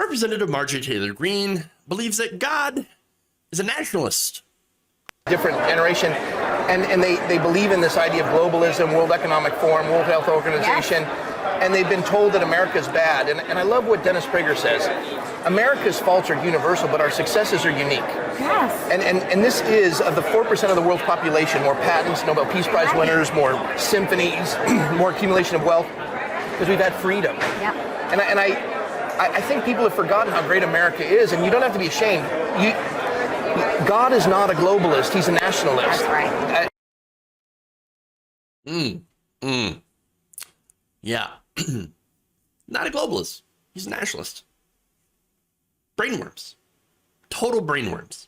Representative Marjorie Taylor Greene believes that God is a nationalist. Different generation, and they believe in this idea of globalism, World Economic Forum, World Health Organization, and they've been told that America's bad. And I love what Dennis Prager says. America's faults are universal, but our successes are unique. Yes. And this is, of the 4% of the world's population, more patents, Nobel Peace Prize winners, more symphonies, more accumulation of wealth, because we've had freedom. Yep. And I think people have forgotten how great America is, and you don't have to be ashamed. God is not a globalist, he's a nationalist. That's right. Yeah. Not a globalist. He's a nationalist. Brainworms. Total brainworms.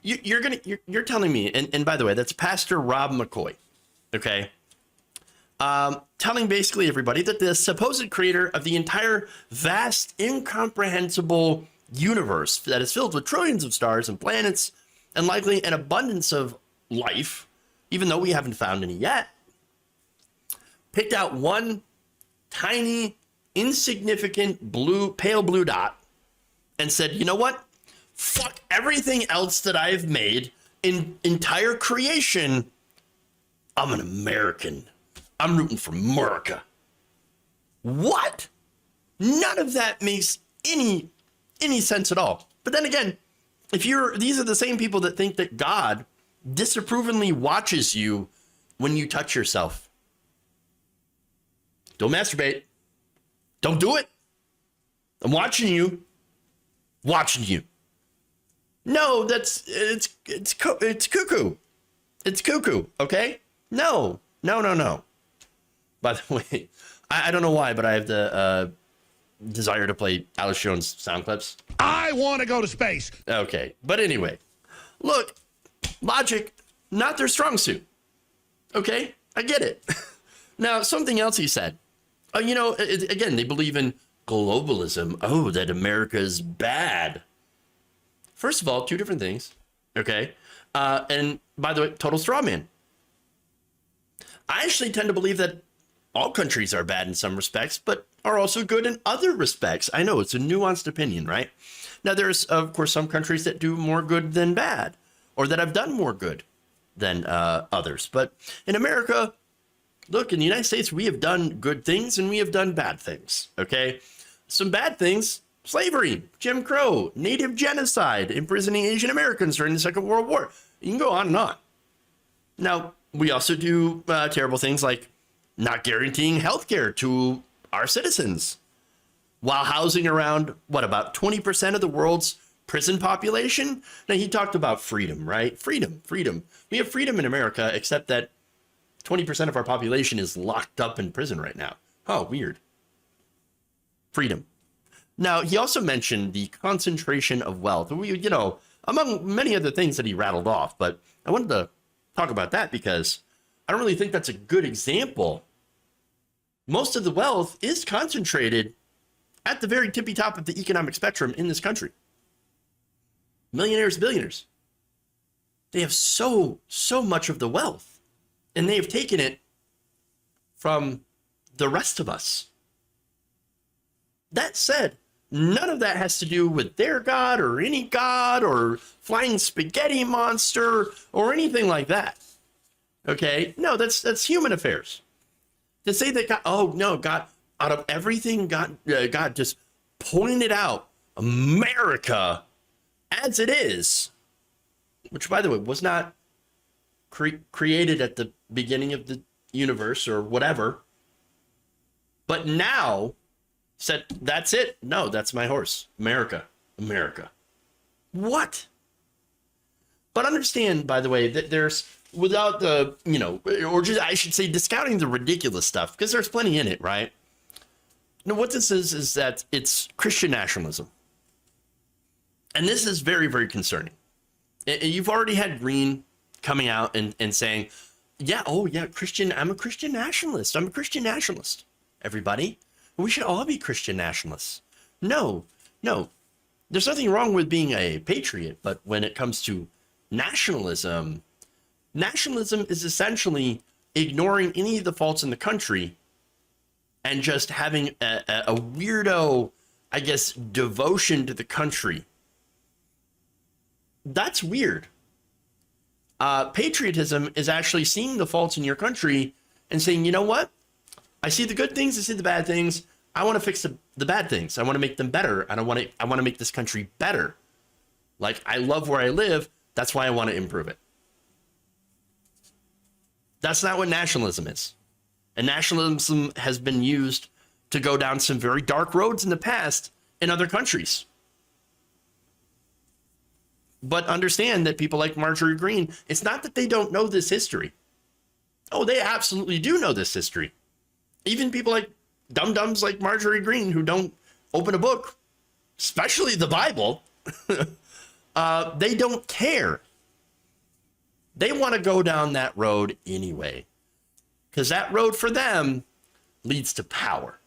You're telling me, and by the way, that's Pastor Rob McCoy, okay? Telling basically everybody that the supposed creator of the entire vast, incomprehensible universe that is filled with trillions of stars and planets and likely an abundance of life, even though we haven't found any yet, picked out one tiny, insignificant pale blue dot and said, you know what? Fuck everything else that I've made in entire creation. I'm an American. I'm rooting for America. What? None of that makes any sense at all. But then again, these are the same people that think that God disapprovingly watches you when you touch yourself. Don't masturbate. Don't do it. I'm watching you. Watching you. No, it's cuckoo. It's cuckoo, okay? No. By the way, I don't know why, but I have the desire to play Alex Jones sound clips. I want to go to space. Okay, but anyway, look, logic, not their strong suit. Okay, I get it. Now, something else he said. Again, they believe in globalism. Oh, that America's bad. First of all, two different things. Okay, and by the way, total straw man. I actually tend to believe that all countries are bad in some respects, but are also good in other respects. I know it's a nuanced opinion, right? Now, there's, of course, some countries that do more good than bad, or that have done more good than others. But in America, look, in the United States, we have done good things and we have done bad things, okay? Some bad things, slavery, Jim Crow, native genocide, imprisoning Asian Americans during the Second World War. You can go on and on. Now, we also do terrible things like not guaranteeing health care to our citizens while housing around, about 20% of the world's prison population? Now, he talked about freedom, right? Freedom. We have freedom in America, except that 20% of our population is locked up in prison right now. Oh, weird. Freedom. Now, he also mentioned the concentration of wealth, among many other things that he rattled off, but I wanted to talk about that because I don't really think that's a good example. Most of the wealth is concentrated at the very tippy top of the economic spectrum in this country. Millionaires, billionaires. They have so much of the wealth, and they have taken it from the rest of us. That said, none of that has to do with their God or any God or flying spaghetti monster or anything like that. Okay? No, that's human affairs. To say that God, out of everything, God just pointed out America as it is, which, by the way, was not created at the beginning of the universe or whatever, but now said, that's it. No, that's my horse. America. What? But understand, by the way, that there's, without the, or just, I should say, discounting the ridiculous stuff, because there's plenty in it, right? Now, what this is that it's Christian nationalism. And this is very, very concerning. You've already had Greene coming out and saying, Christian, I'm a Christian nationalist. Everybody, we should all be Christian nationalists. No, there's nothing wrong with being a patriot, but when it comes to nationalism is essentially ignoring any of the faults in the country and just having a weirdo I guess, devotion to the country. That's weird. Patriotism is actually seeing the faults in your country and saying, you know what? I see the good things, I see the bad things. I want to fix the bad things. I want to make them better. And I want to make this country better. Like, I love where I live. That's why I want to improve it. That's not what nationalism is. And nationalism has been used to go down some very dark roads in the past in other countries. But understand that people like Marjorie Greene, it's not that they don't know this history. Oh, they absolutely do know this history. Even people like dum-dums like Marjorie Greene who don't open a book, especially the Bible, they don't care. They want to go down that road anyway, because that road for them leads to power.